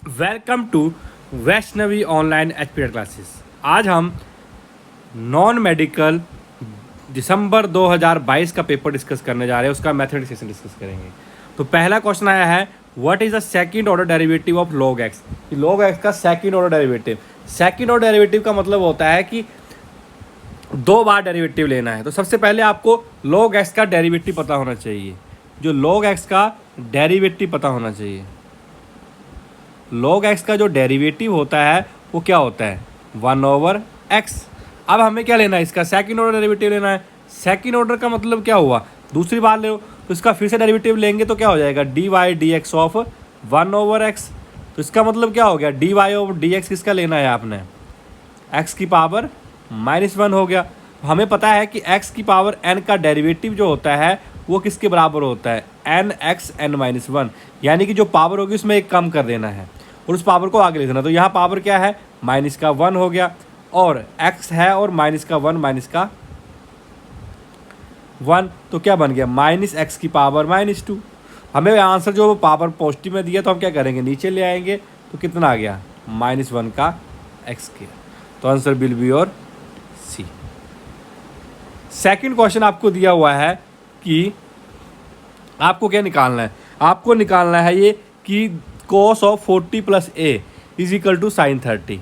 Welcome to Vaishnavi online HPEd classes. आज हम non medical दिसंबर 2022 का पेपर डिस्कस करने जा रहे हैं, उसका मैथमेटिक्स डिस्कस करेंगे। तो पहला क्वेश्चन आया है, what is the second order derivative of log x। log x का second order derivative, second order derivative का मतलब होता है कि दो बार डेरिवेटिव लेना है। तो सबसे पहले आपको log x का डेरिवेटिव पता होना चाहिए। जो log x का डेरिवेटिव पता होना चाहिए, log x का जो डेरिवेटिव होता है वो क्या होता है, 1/x। अब हमें क्या लेना है, इसका सेकंड ऑर्डर डेरिवेटिव लेना है। सेकंड ऑर्डर का मतलब क्या हुआ, दूसरी बार ले, तो इसका फिर से डेरिवेटिव लेंगे तो क्या हो जाएगा, dy/dx ऑफ 1/x। तो इसका मतलब क्या हो गया, dy/dx किसका लेना है आपने, x की पावर -1 हो गया। हमें पता है कि x की पावर n का डेरिवेटिव जो होता है वो किसके बराबर होता है, nx n-1, यानी कि जो पावर होगी उसमें एक कम कर देना है और उस पावर को आगे लिख देना। तो यहाँ पावर क्या है, -1 हो गया, और x है और -1 तो क्या बन गया, -x की पावर -2। हमें आंसर जो पावर पॉजिटिव में दिया तो हम क्या करेंगे, नीचे ले आएंगे, तो कितना आ गया, -1 का x²। तो answer will be your C. Second question आपको दिया हुआ है कि आपको क्या निकालना है, आपको निकालना है ये कि cos of 40 + a is equal to sin 30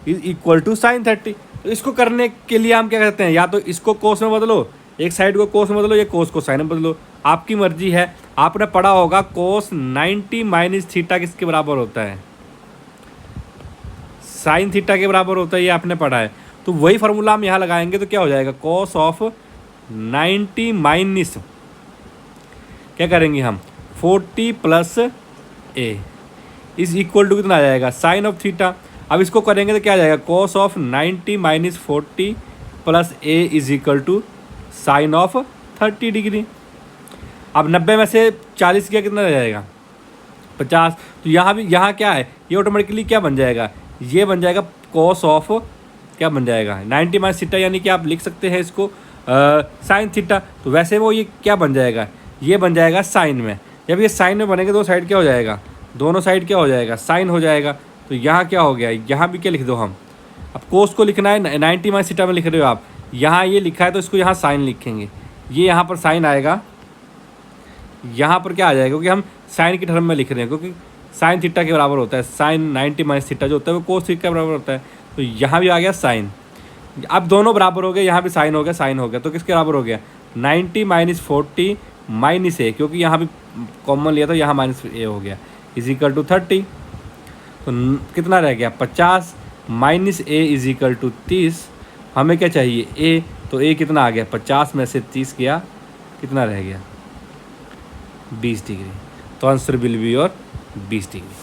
is equal to sin 30। तो इसको करने के लिए हम क्या करते हैं, या तो इसको cos में बदलो, एक साइड को cos में बदलो, या cos को sin में बदलो, आपकी मर्जी है। आपने पढ़ा होगा cos 90 - थीटा किसके बराबर होता है, sin थीटा के बराबर होता है, ये आपने पढ़ा है। तो वही फार्मूला हम यहाँ लगाएंगे तो क्या हो जाएगा, cos ऑफ 90 माइनस क्या करेंगे हम, 40 + a इज इक्वल टू कितना आ जाएगा, साइन ऑफ थीटा। अब इसको करेंगे तो क्या आ जाएगा, cos of 90 - 40 + a is equal to sine of 30 degree. अब 90 में से 40 किया कितना रह जाएगा, 50। तो यहाँ भी, यहाँ क्या है, ये ऑटोमेटिकली क्या बन जाएगा, ये बन जाएगा cos ऑफ क्या बन जाएगा, 90 - थीटा, यानी कि आप लिख सकते हैं इसको साइन थीटा। तो वैसे वो ये क्या बन जाएगा, ये बन जाएगा साइन में। जब ये साइन में बनेगा दो साइड क्या हो जाएगा, दोनों साइड क्या हो जाएगा, साइन हो जाएगा। तो यहाँ क्या हो गया, यहाँ भी क्या लिख दो हम, अब कोस को लिखना है 90 - थीटा में लिख रहे हो आप, यहाँ ये लिखा है तो इसको यहाँ साइन लिखेंगे, ये यहाँ पर साइन आएगा, यहाँ पर क्या आ जाएगा, क्योंकि हम साइन की टर्म में लिख रहे हैं, क्योंकि साइन थीटा के बराबर होता है, साइन 90 - थीटा जो होता है वो कोस थीटा के बराबर होता है। तो यहाँ भी आ गया साइन, अब दोनों बराबर हो गए, यहाँ भी साइन हो गया, साइन हो गया, तो किसके बराबर हो गया, 90 - 40 -a, क्योंकि यहाँ भी कॉमन लिया तो यहाँ -a हो गया, इज इक्वल टू 30। तो कितना रह गया, 50 - a इज इक्वल टू 30। हमें क्या चाहिए, a, तो a कितना आ गया, 50 में से 30 गया, कितना रह गया, 20 डिग्री। तो answer will be your 20 degree.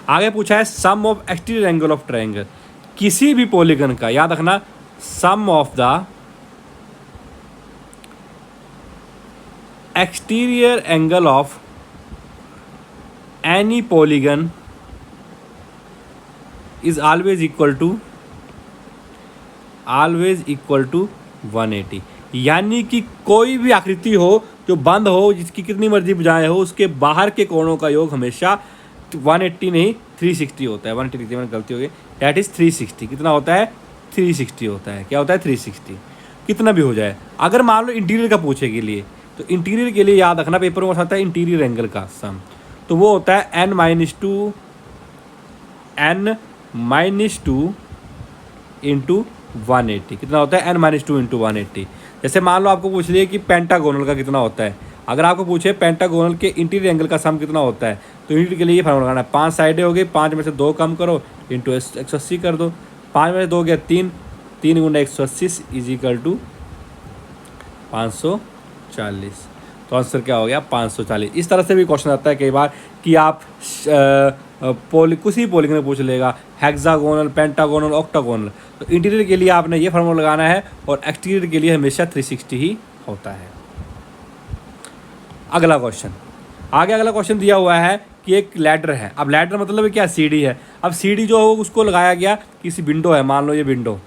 आगे पूछा है sum of exterior angle of triangle, किसी भी पॉलीगन का, याद रखना, sum of the exterior angle of any polygon is always equal to 180। यानी कि कोई भी आकृति हो जो बंद हो, जिसकी कितनी मर्जी भुजाएं हो, उसके बाहर के कोणों का योग हमेशा 180 नहीं 360 होता है। 180 लिखते मैंने, गलती हो गई, दैट इज 360। कितना होता है, 360 होता है। क्या होता है, 360, कितना भी हो जाए। अगर मान लो इंटीरियर का पूछे के लिए, तो इंटीरियर के लिए याद रखना, पेपर में आता है इंटीरियर एंगल का सम, तो वो होता है n-2 इंटू 180। कितना होता है, n-2 इंटू 180। जैसे मान लो आपको पूछ लिया कि पेंटागोनल का कितना होता है, अगर आपको पूछे पेंटागोनल के इंटीरियर एंगल का सम कितना होता है, तो इंटीरियर के लिए ये फार्मूला लगाना है, 5 साइडें हो गई, 5 में से 2 कम करो, इंटू 180 कर दो, 5 में से 2 गया 3, 3 × 180 इज इक्वल टू 540। तो आंसर क्या हो गया, 540। इस तरह से भी क्वेश्चन आता है कई बार कि आप किसी पॉलीगन में पूछ लेगा, हेक्सागोनल, पेंटागोनल, ऑक्टागोनल। तो इंटीरियर के लिए आपने ये फार्मूला लगाना है, और एक्सटीरियर के लिए हमेशा 360 ही होता है। अगला क्वेश्चन, अगला क्वेश्चन दिया हुआ है कि एक लैडर है। अब लैडर मतलब क्या, सीढ़ी है। अब सीढ़ी जो हो उसको लगाया गया किसी विंडो है, मान लो ये विंडो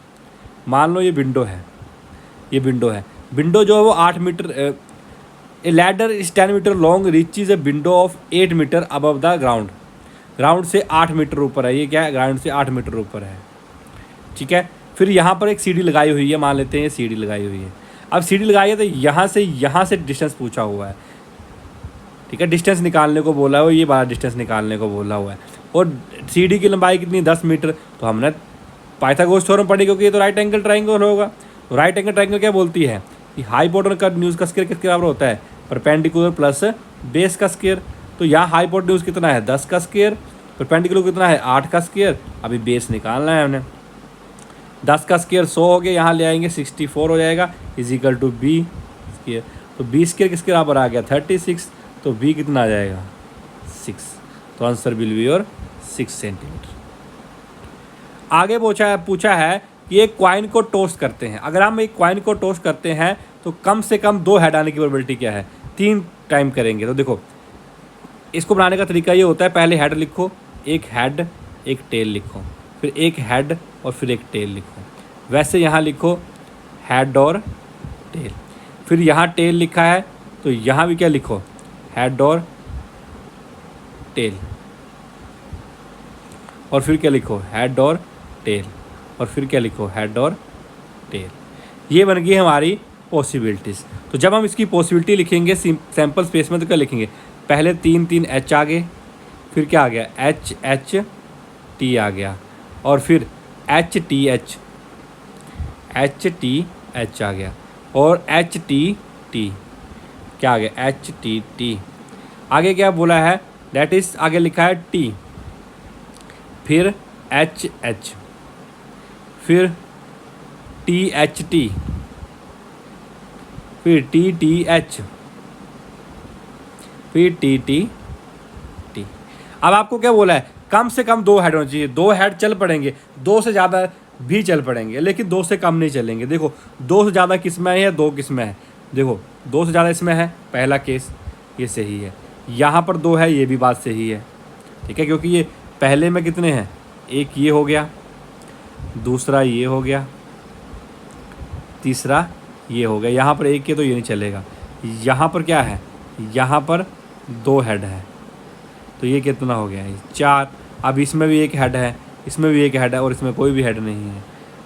है, विंडो जो है वो 8 metre a ladder is 10 metre long reaches a window of 8 metre above the ground. Ground से 8 मीटर ऊपर है, ये क्या है, ग्राउंड से 8 मीटर ऊपर है, ठीक है। फिर यहाँ पर एक सीढ़ी लगाई हुई है, मान लेते हैं सीढ़ी लगाई हुई है। अब सीढ़ी लगाई है तो यहाँ से डिस्टेंस पूछा हुआ है, ठीक है, डिस्टेंस निकालने को बोला है, ये बड़ा डिस्टेंस निकालने को बोला हुआ है। और सीढ़ी की लंबाई कितनी, 10 मीटर। तो हमने पाइथागोरस थ्योरम पढ़ी, क्योंकि ये तो राइट एंगल ट्राइंगल होगा। तो राइट एंगल ट्राइंगल क्या बोलती है कि हाइपोटेन्यूज का न्यूज़ का स्क्वायर किसके बराबर होता है, परपेंडिकुलर प्लस बेस का स्क्वायर। तो यहाँ हाइपोटेन्यूज कितना है, 10 का स्क्वायर, परपेंडिकुलर कितना है, 8 का स्क्वायर। अभी बेस निकालना है हमने, 10 का स्क्वायर 100 हो गया, यहाँ ले आएंगे 64 हो जाएगा, इजिकल टू बी स्क्वायर। तो बी स्क्वायर किसके बराबर आ गया, 36। तो बी कितना आ जाएगा, 6। तो answer will be your 6 centimetre. आगे पूछा है कि एक कॉइन को टोस्ट करते हैं। अगर हम एक कॉइन को टोस्ट करते हैं तो कम से कम 2 हेड आने की प्रोबेबिलिटी क्या है, 3 टाइम करेंगे। तो देखो इसको बनाने का तरीका ये होता है, पहले हेड लिखो, एक हेड एक टेल लिखो, फिर एक हेड और फिर एक टेल लिखो। वैसे यहाँ लिखो हेड और टेल, फिर यहाँ टेल लिखा है तो यहाँ भी क्या लिखो, हेड और टेल, और फिर क्या लिखो, हेड और टेल, और फिर क्या लिखो, हेड और टेल। ये बन गई हमारी पॉसिबिलिटीज़। तो जब हम इसकी पॉसिबिलिटी लिखेंगे सैम्पल स्पेस में तो क्या लिखेंगे, पहले 3 एच आ गए, फिर क्या आ गया, एच एच टी आ गया, और फिर एच टी एच आ गया, और एच टी टी क्या आ गया, एच टी टी। आगे क्या बोला है, दैट इज आगे लिखा है टी, फिर एच एच, फिर टी एच टी, फिर टी टी एच, फिर टी टी टी। अब आपको क्या बोला है, कम से कम 2 हेड होने चाहिए। 2 हेड चल पड़ेंगे, 2 से ज़्यादा भी चल पड़ेंगे, लेकिन 2 से कम नहीं चलेंगे। देखो 2 से ज़्यादा किस में है या 2 किस में है, देखो 2 से ज़्यादा इसमें है, पहला केस ये सही है, यहाँ पर 2 है, ये भी बात सही है, ठीक है, क्योंकि ये पहले में कितने हैं, एक ये हो गया, दूसरा ये हो गया, तीसरा ये हो गया। यहाँ पर एक के तो ये नहीं चलेगा। यहाँ पर क्या है, यहाँ पर 2 हेड है, तो ये कितना हो गया, 4। अब इसमें भी एक हेड है, इसमें भी एक हेड है, और इसमें कोई भी हेड नहीं है।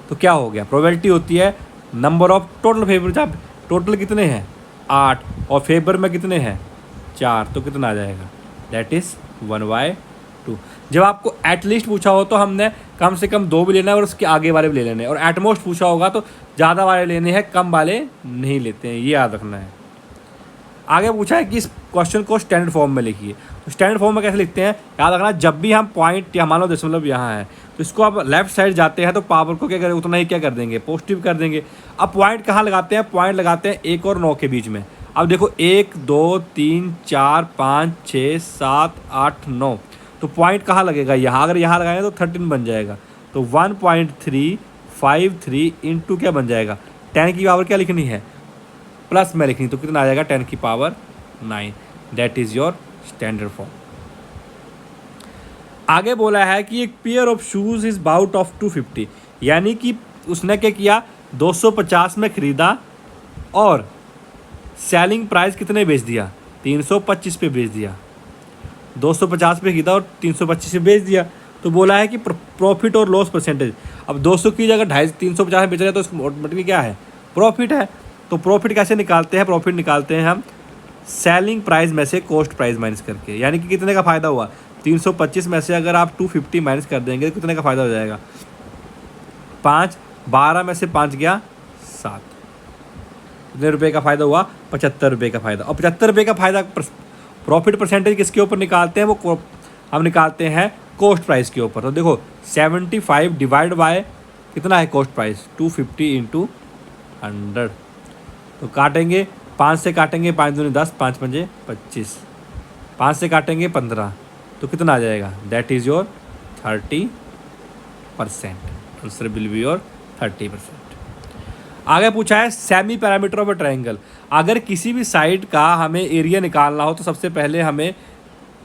तो क्या हो गया, प्रोबेबिलिटी होती है नंबर ऑफ टोटल फेवर। जब टोटल कितने हैं 8 और फेवर में कितने हैं 4, तो कितना आ जाएगा, दैट इज़ 1/2। जब आपको एटलीस्ट पूछा हो तो हमने कम से कम 2 भी लेना है और उसके आगे वाले भी ले लेने हैं, और एटमोस्ट पूछा होगा तो ज़्यादा वाले लेने हैं, कम वाले नहीं लेते हैं, ये याद रखना है। आगे पूछा है कि इस क्वेश्चन को स्टैंडर्ड फॉर्म में लिखिए। तो स्टैंडर्ड फॉर्म में कैसे लिखते हैं, याद रखना, जब भी हम पॉइंट या मान लो दशमलव यहाँ है तो इसको आप लेफ्ट साइड जाते हैं तो पावर को क्या करें, उतना ही क्या कर देंगे, पॉजिटिव कर देंगे। अब पॉइंट कहाँ लगाते हैं, पॉइंट लगाते हैं 1 और 9 के बीच में। अब देखो 1 2 3 4 5 6 7 8 9, तो पॉइंट कहाँ लगेगा, यहाँ। अगर यहाँ लगाएंगे तो 13 बन जाएगा। तो 1.353 इंटू क्या बन जाएगा, 10 की पावर क्या लिखनी है, प्लस में लिखनी, तो कितना आ जाएगा, 10 की power 9। That is your standard form. आगे बोला है कि एक pair of shoes is bout of 250, यानी कि उसने क्या किया, 250 में खरीदा और सेलिंग प्राइस कितने बेच दिया, 325 पे बेच दिया। 250 पे खरीदा और 325 पे बेच दिया। तो बोला है कि प्रॉफिट और लॉस परसेंटेज। अब 200 की जगह 350 में बेच रहे हैं तो इसको ऑटोमेटिकली क्या है, प्रॉफिट है। तो प्रॉफिट कैसे निकालते हैं, प्रॉफिट निकालते हैं हम सेलिंग प्राइस में से कॉस्ट प्राइस माइनस करके, यानी कि कितने का फ़ायदा हुआ, 325 में से अगर आप 250 माइनस कर देंगे तो कितने का फ़ायदा हो जाएगा, 5। 12 में से 5 गया 7, कितने रुपए का फ़ायदा हुआ, 75 रुपये का फ़ायदा। और 75 रुपये का फ़ायदा प्रॉफिट परसेंटेज किसके ऊपर निकालते हैं, वो हम निकालते हैं कॉस्ट प्राइस के ऊपर। तो देखो 75 डिवाइड बाय कितना है कॉस्ट प्राइस, 250 इंटू 100। तो काटेंगे, 5 से काटेंगे, 5 दूनी 10, 5 पंजे 25, 5 से काटेंगे 15, तो कितना आ जाएगा, that is your 30%। Answer will be your 30%। आगे पूछा है semi parameter of a triangle. अगर किसी भी साइड का हमें एरिया निकालना हो तो सबसे पहले हमें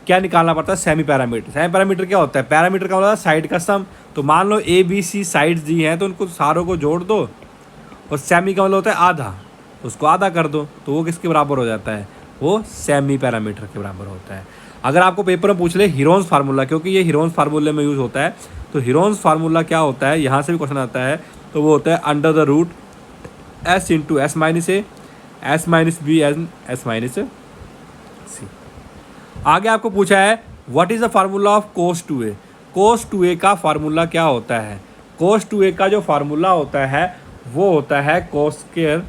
क्या निकालना पड़ता है, सेमी पैरामीटर। सेमी पैरामीटर क्या होता है, पैरामीटर का मतलब साइड का सम। तो मान लो ABC साइड्स दी हैं तो उनको सारों को जोड़ दो, और सेमी का मतलब होता है आधा, उसको आधा कर दो, तो वो किसके बराबर हो जाता है, वो सेमी पैरामीटर के बराबर होता है। अगर आपको पेपर में पूछ ले हीरोन्स फार्मूला, क्योंकि ये हीरोन्स फार्मूले में यूज़ होता है, तो हीरोन्स फार्मूला क्या होता है, यहाँ से भी क्वेश्चन आता है, तो वो होता है under the root S into S minus A S minus B and S minus C. आगे आपको पूछा है what is the formula of cos two A. Cos two A का फार्मूला क्या होता है? कोस टू ए का जो फार्मूला होता है वो होता है कोस स्क्वायर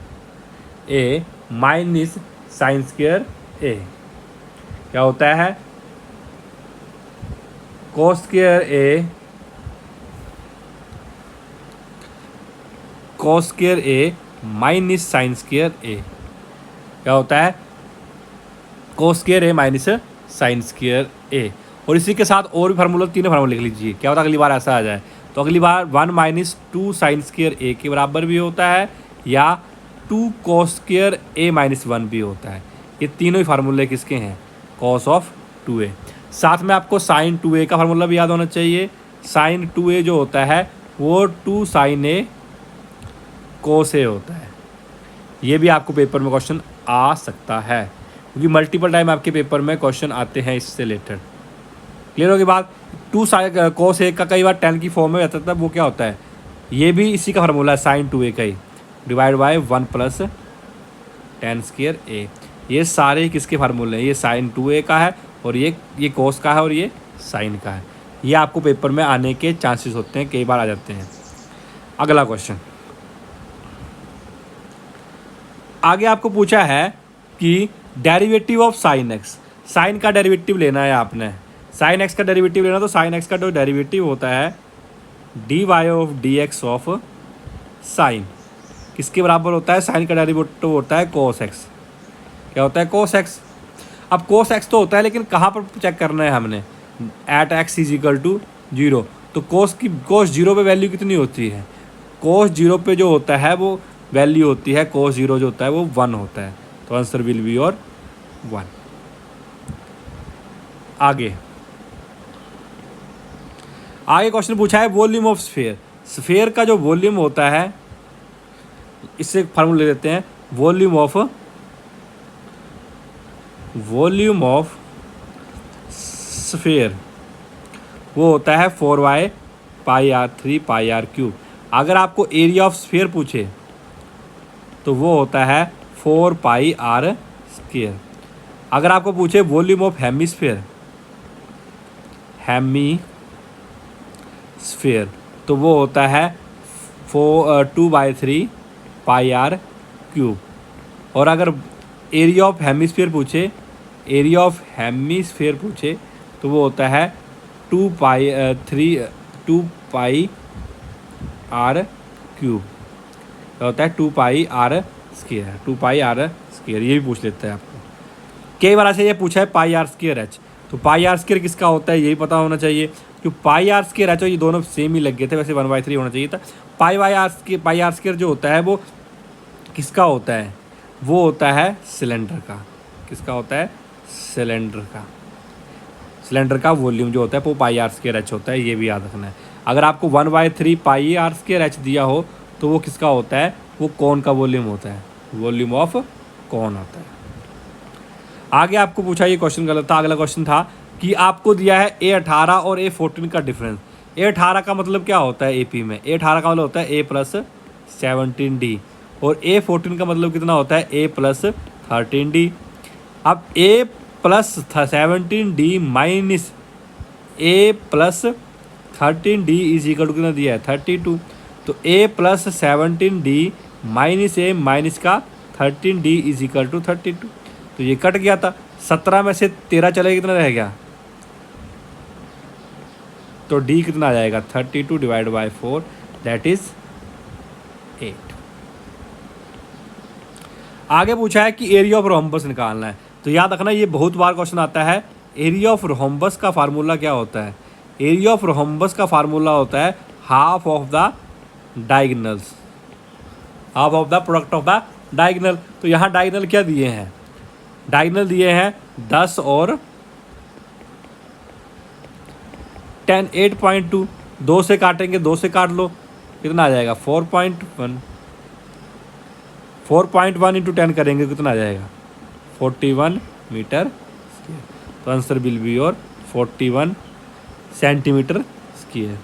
ए माइनस साइन स्क्वायर ए। क्या होता है? कोस स्क्वायर ए कोस स्क्वायर ए माइनस साइन स्क्वायर ए। क्या होता है? कोस स्क्वायर ए माइनस साइन स्क्वायर ए। और इसी के साथ और भी फार्मूला, तीनों फार्मूला लिख लीजिए। क्या होता है अगली बार ऐसा आ जाए तो अगली बार 1 माइनस 2 साइन स्क्वायर ए के बराबर भी होता है या 2 कोस स्क्वायर ए माइनस 1 भी होता है। ये तीनों ही फार्मूले किसके हैं? Cos of 2a। साथ में आपको साइन 2a का फार्मूला भी याद होना चाहिए। साइन 2a जो होता है वो 2 साइन ए कोस ए होता है। ये भी आपको पेपर में क्वेश्चन आ सकता है, क्योंकि मल्टीपल टाइम आपके पेपर में क्वेश्चन आते हैं इससे रिलेटेड। क्लियर होगी बात? 2 साइन कोस ए का कई बार 10 की फॉर्म में रहता था, वो क्या होता है? ये भी इसी का फार्मूला है, साइन 2a का ही, divide by 1 plus tan square A. ये सारे किसके फार्मूले हैं? ये साइन 2a का है और ये कोस का है और ये साइन का है। ये आपको पेपर में आने के चांसेस होते हैं, कई बार आ जाते हैं। अगला क्वेश्चन आगे आपको पूछा है कि derivative of sine x. Sine का डेरिवेटिव लेना है आपने। साइन एक्स का डेरिवेटिव लेना, तो साइन एक्स का जो डेरिवेटिव होता है d y of d x of sine किसके बराबर होता है? साइन का डेरिवेटिव होता है कोस एक्स। क्या होता है? Cos x. अब कोस एक्स तो होता है, लेकिन कहाँ पर चेक करना है हमने? At x is equal to 0। तो कोस 0 पे वैल्यू कितनी होती है? कोस 0 पे जो होता है वो वैल्यू होती है, कोस 0 जो होता है वो 1 होता है। तो आंसर विल बी और 1। आगे क्वेश्चन पूछा है वॉल्यूम ऑफ स्फीयर। स्फीयर का जो वॉल्यूम होता है, इससे फार्मूला ले लेते हैं। वॉल्यूम ऑफ स्फीयर वो होता है 4y pi r 3 pi r cube. अगर आपको एरिया ऑफ स्फीयर पूछे तो वो होता है 4 पाई आर स्क्वायर। अगर आपको पूछे वॉल्यूम ऑफ हेमिस्फीयर तो वो होता है 2/3 पाई आर क्यूब। और अगर एरिया ऑफ हेमिस्फीयर पूछे तो वो होता है 2 पाई आर क्यूब। होता है 2 पाई आर स्क्वायर। ये भी पूछ लेता है आपको। कई बार ऐसे ये पूछा है पाई आर स्क्वायर एच। तो पाई आर स्क्वायर किसका होता है यही पता होना चाहिए, क्योंकि पाई आर स्क्वायर एच, ये दोनों सेम ही लग गए थे। वैसे 1/3 होना चाहिए था। पाई आर स्क्वायर जो होता है वो किसका होता है? वो होता है सिलेंडर का। किसका होता है? सिलेंडर का वॉल्यूम जो होता है वो पाई आर स्क्वायर एच होता है। ये भी याद रखना है। अगर आपको 1/3 पाई आर स्क्वायर एच दिया हो तो वो किसका होता है? वो कौन का वॉल्यूम होता है? वॉल्यूम ऑफ कौन होता है। आगे आपको पूछा, ये क्वेश्चन गलत था। अगला क्वेश्चन था कि आपको दिया है A18 और A14 का डिफरेंस। A18 का मतलब क्या होता है AP में? A18 का मतलब होता है A प्लस 17D और A14 का मतलब कितना होता है? A plus 13D। अब A plus 17D minus A plus 13D is equal to कितना दिया है? 32। तो A plus 17D minus A minus का 13D इज इक्वल टू 32। तो ये कट गया था। 17 में से 13 चले कितना रह गया? तो D कितना आ जाएगा? 32 डिवाइड बाई 4 दैट इज 8। आगे पूछा है कि एरिया ऑफ रोम्बस निकालना है। तो याद रखना ये बहुत बार क्वेश्चन आता है। एरिया ऑफ रोम्बस का फार्मूला क्या होता है? एरिया ऑफ रोम्बस का फार्मूला होता है half of the diagonals, half of the product of the diagonal. तो यहाँ डायगोनल क्या दिए हैं? डायगोनल दिए हैं 10 और 10, 8.2। 2 से काटेंगे, 2 से काट लो, कितना आ जाएगा? 4.1। 4.1 इंटू 10 करेंगे कितना आ जाएगा? 41 मीटर स्क्वायर। तो answer will be your 41 centimetre square.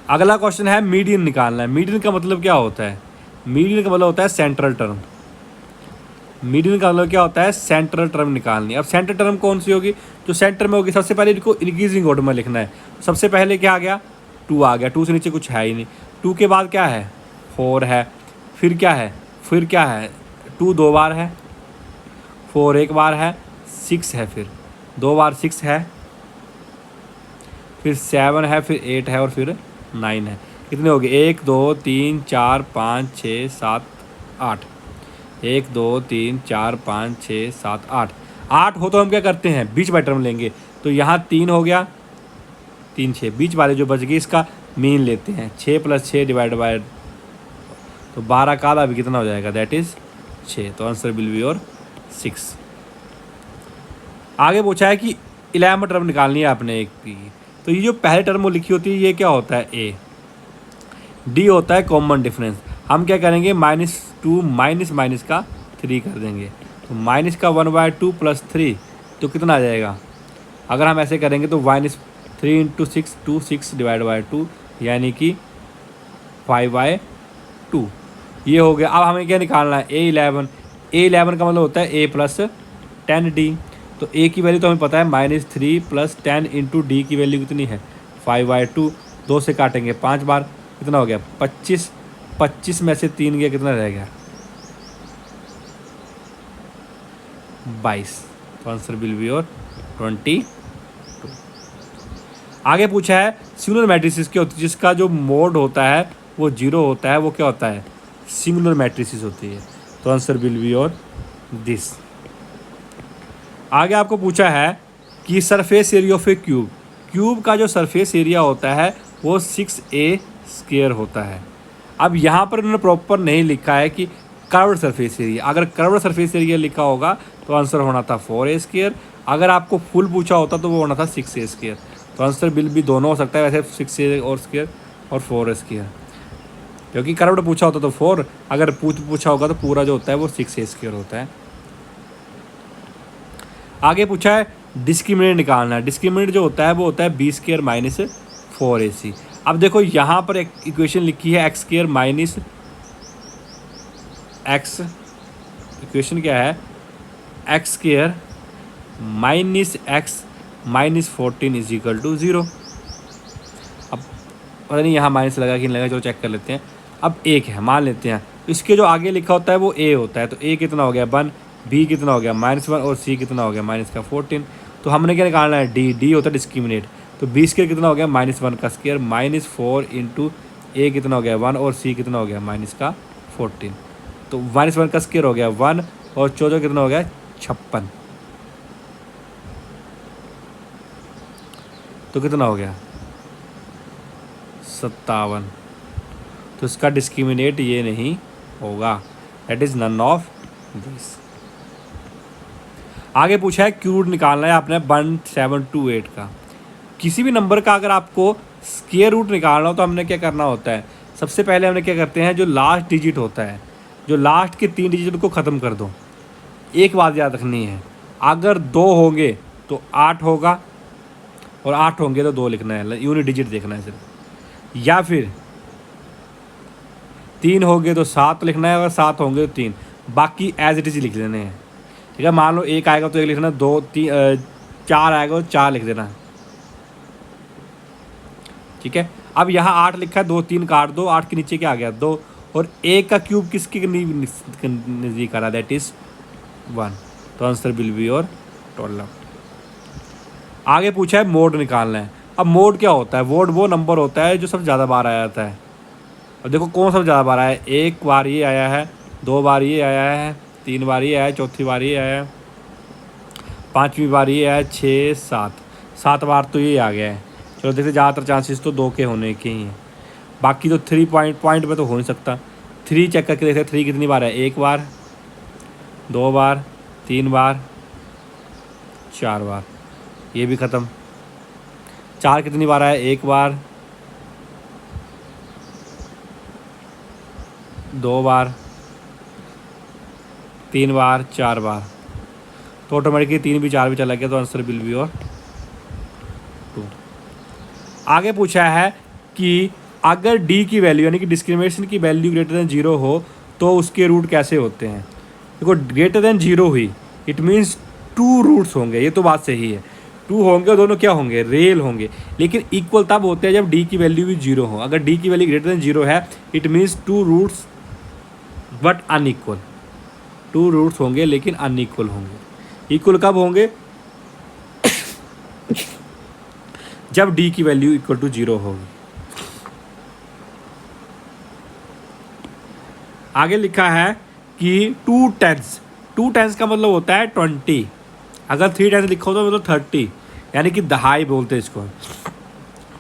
अगला क्वेश्चन है मीडियन निकालना है। मीडियन का मतलब क्या होता है? मीडियन का मतलब होता है सेंट्रल टर्म। मीडियन का मतलब क्या होता है? सेंट्रल टर्म निकालनी। अब सेंट्रल टर्म कौन सी होगी? जो सेंटर में होगी। सबसे पहले इनको इंक्रीजिंग ऑर्डर में लिखना है। सबसे पहले क्या आ गया? 2 आ गया। 2 से नीचे कुछ है ही नहीं। 2 के बाद क्या है? 4 है। फिर क्या है? 2 2 बार है, 4 1 बार है, 6 है, फिर 2 बार 6 है, फिर 7 है, फिर 8 है और फिर 9 है। कितने हो गए? 1 2 3 4 5 6 7 8। 1 2 3 4 5 6 7 8। 8 हो तो हम क्या करते हैं? बीच वाले टर्म लेंगे। तो यहाँ 3 हो गया, 3 6, बीच वाले जो बच गए इसका मीन लेते हैं। 6 + 6 डिवाइड बाय, तो 12 का आधा भी कितना हो जाएगा? That is 6। तो आंसर विल बी योर 6। आगे पूछा है कि 11 टर्म निकालनी है आपने एक की। तो ये जो पहले टर्म वो लिखी होती है ये क्या होता है? ए। डी होता है कॉमन डिफरेंस। हम क्या करेंगे? -2 माइनस का 3 कर देंगे। तो माइनस का 1/2 + 3 तो कितना आ जाएगा? अगर हम ऐसे करेंगे तो -3 × 6 2 6 डिवाइड बाय 2 यानी कि 5/2 ये हो गया। अब हमें क्या निकालना है? A11। A11 का मतलब होता है A + 10D। तो A की वैल्यू तो हमें पता है -3 + 10 × D की वैल्यू कितनी है? 5/2। 2 से काटेंगे 5 बार, कितना हो गया? 25। 25 में से 3 गया, कितना रह गया? 22। तो आंसर विल बी योर 22। आगे पूछा है सिंगुलर मैट्रिसेस क्या होती है? जिसका जो मोड होता है वो 0 होता है, वो क्या होता है? सिंगुलर मैट्रिसेस होती है। तो answer will be your this. आगे आपको पूछा है कि surface area of A cube. Cube का जो सरफेस एरिया होता है वो 6a² होता है। अब यहाँ पर उन्होंने प्रॉपर नहीं लिखा है कि कर्व्ड सरफेस एरिया। अगर कर्व्ड सरफेस एरिया लिखा होगा तो आंसर होना था 4a²। अगर आपको फुल पूछा होता तो वो होना था 6a²। तो आंसर बिल भी दोनों हो सकता है, वैसे 6a² और 4a²। क्योंकि कर्व्ड पूछा होता तो 4, अगर पूछा होगा तो पूरा जो होता है वो 6a² होता है। आगे पूछा है डिस्क्रिमिनेंट निकालना है। डिस्क्रिमिनेंट जो होता है वो होता है b² - 4ac। अब देखो यहाँ पर एक इक्वेशन लिखी है x²- x। इक्वेशन क्या है? x² - x - 14 = 0। अब पता नहीं यहाँ माइनस लगा कि नहीं लगा, चलो चेक कर लेते हैं। अब 1 है मान लेते हैं, इसके जो आगे लिखा होता है वो a होता है। तो a कितना हो गया? 1। b कितना हो गया? -1 और c कितना हो गया? -14। तो हमने क्या निकालना है? d होता है डिस्क्रिमिनेट। तो b² कितना हो गया? -1 का स्क्वायर -4 × a कितना हो गया? 1 और c कितना हो गया? -14। तो -1 का स्क्वायर हो गया 1 और 14 कितना हो गया? 56। तो कितना हो गया? 57। तो इसका डिस्क्रिमिनेट ये नहीं होगा, that is none of this. आगे पूछा है क्यू रूट निकालना है आपने 1728 का। किसी भी नंबर का अगर आपको स्क्वायर रूट निकालना हो तो हमने क्या करना होता है? सबसे पहले हमने क्या करते हैं, जो लास्ट डिजिट होता है, जो लास्ट के 3 डिजिट को ख़त्म कर दो। एक बात याद रखनी है, अगर 2 होंगे तो 8 होगा और 8 होंगे तो 2 लिखना है, यूनिट डिजिट देखना है सिर्फ। या फिर 3 होंगे तो 7 लिखना है, अगर 7 होंगे तो 3, बाकी एज इट इज लिख लेने हैं। ठीक है, मान लो 1 आएगा तो 1 लिखना, 2 3 4 आएगा तो 4 लिख देना। ठीक है, अब यहाँ 8 लिखा है, 2 3 काट दो, 8 के नीचे क्या आ गया? 2। और 1 का क्यूब किसके नज़दीक आ रहा है? That is 1। तो आंसर विल बी योर 12। आगे पूछा है मोड निकालना है। अब मोड क्या होता है? मोड वो नंबर होता है जो सबसे ज़्यादा बार आया जाता है। अब देखो कौन सबसे ज़्यादा बार आया है? 1 बार ये आया है, 2 बार ये आया है, 3 बार ये आया है, 4थी बार ये आया है, 5वीं बार ये आया है, 6 7 7 बार तो ये आ गया है। चलो देखते, ज़्यादातर चांसेस तो 2 के होने के ही हैं, बाकी तो 3 पॉइंट पे तो हो नहीं सकता। 3 चेक करके देखते हैं 3 कितनी बार है? 1 बार, 2 बार, 3 बार, 4 बार, ये भी ख़त्म। 4 कितनी बार आया? 1 बार, 2 बार, 3 बार, 4 बार, तो ऑटोमेटिकली 3 भी 4 भी चला गया, तो आंसर विल बी योर 2। आगे पूछा है कि अगर डी की वैल्यू यानी कि डिस्क्रिमिनेशन की वैल्यू ग्रेटर देन 0 हो तो उसके रूट कैसे होते हैं। देखो ग्रेटर देन 0 हुई, इट मीन्स 2 रूट्स होंगे, ये तो बात सही है, 2 होंगे और दोनों क्या होंगे, रियल होंगे। लेकिन इक्वल तब होते हैं जब डी की वैल्यू भी 0 हो। अगर डी की वैल्यू ग्रेटर देन 0 है, it means 2 roots but unequal, 2 roots होंगे लेकिन अनइक्वल होंगे। इक्वल कब होंगे, जब डी की वैल्यू इक्वल टू 0 होगी। आगे लिखा है कि 2 टेंस, 2 टेंस का मतलब होता है 20, अगर 3 टेंस लिखो तो मतलब 30, यानी कि दहाई बोलते हैं इसको।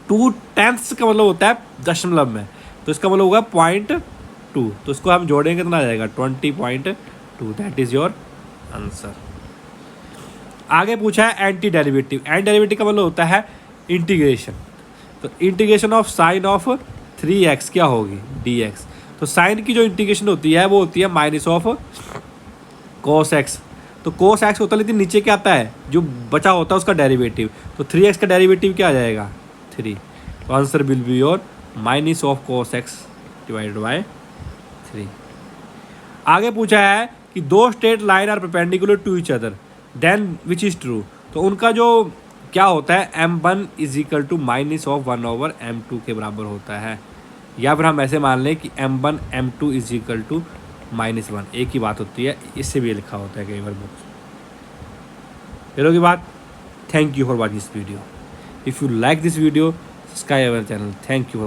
2 टेंस का मतलब होता है दशमलव में, तो इसका मतलब होगा 0.2, तो इसको हम जोड़ेंगे तो ना जाएगा 20.2, दैट इज योर आंसर। आगे पूछा है एंटी डेरिवेटिव। एंटी डेरिवेटिव का मतलब होता है इंटीग्रेशन, तो integration of sine of 3x क्या होगी, dx। तो साइन की जो इंटीग्रेशन होती है वो होती है माइनस ऑफ cos x, तो cos x होता है लेकिन नीचे क्या आता है, जो बचा होता है उसका डेरिवेटिव, तो 3x का डेरिवेटिव क्या आ जाएगा 3, तो answer will be your minus of cos x divided by 3। आगे पूछा है कि 2 straight line are perpendicular to each other then which is true, तो उनका जो क्या होता है m1 is equal to minus of 1/m2 के बराबर होता है, या फिर हम ऐसे मान लें कि m1 m2 is equal to -1, एक ही बात होती है, इससे भी लिखा होता है कई बार बुक्स। फिर की बात, thank you for watching this video. If you like this video, subscribe our channel. Thank you.